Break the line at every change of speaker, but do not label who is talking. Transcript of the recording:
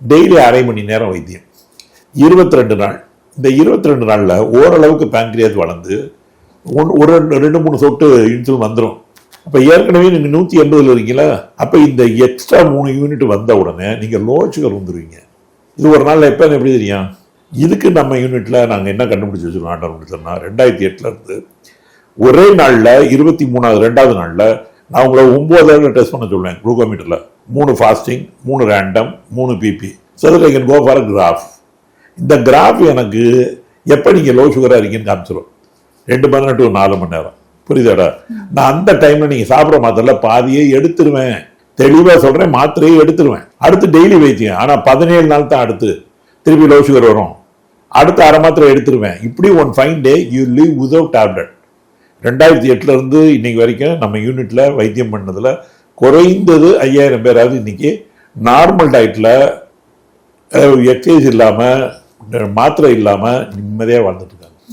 Daily அரை மணி நேரம் வைத்தியம், 22 நாள். இந்த 22 நாளில் ஓரளவுக்கு பேங்க்ரியாஸ் வளர்ந்து ஒரு 2-3 சொட்டு இன்சுலின் வந்துடும். அப்போ ஏற்கனவே நீங்கள் 180 இருக்கீங்களா, அப்போ இந்த எக்ஸ்ட்ரா 3 யூனிட் வந்த உடனே நீங்கள் லோ சுகர் வந்துடுவீங்க. இது ஒரு நாளில் எப்போ எப்படி தெரியும்? இதுக்கு நம்ம யூனிட்டில் நாங்கள் என்ன கண்டுபிடிச்சி வச்சுருக்கோம் ஆட்டோமேட்டிக்னா, 2008 ஒரே நாளில் 23வது நாளில் நான் உங்களை 9 தடவை டெஸ்ட் பண்ண சொல்லுவேன் குளுக்கோமீட்டரில். 3 fasting, 3 random, 3 BP. So that I can go for graph. இந்த கிராஃப் எனக்கு எப்போ நீங்கள் லோ சுகராக இருக்கீங்கன்னு காமிச்சிடும். 2 மணி நேரம் டு 4 மணி நேரம். புரியுதாடா? நான் அந்த டைமில் நீங்கள் சாப்பிட்ற மாத்திரையில் பாதியே எடுத்துருவேன். தெளிவாக சொல்கிறேன், மாத்திரையே எடுத்துருவேன். அடுத்து டெய்லி வைத்தியம். ஆனால் 17 நாள் தான் அடுத்து திருப்பி லோ சுகர் வரும். அடுத்து அரை மாத்திரை எடுத்துருவேன். இப்படி one fine day you live without tablet. 2008 இன்னைக்கு வரைக்கும் நம்ம யூனிட்டில் வைத்தியம் பண்ணதில் குறைந்தது 5000 பேராவது இன்னைக்கு நார்மல் டயட்டில் எக்ஸசைஸ் இல்லாமல் மாத்திரை இல்லாமல் நிம்மதியாக வாழ்ந்துட்டு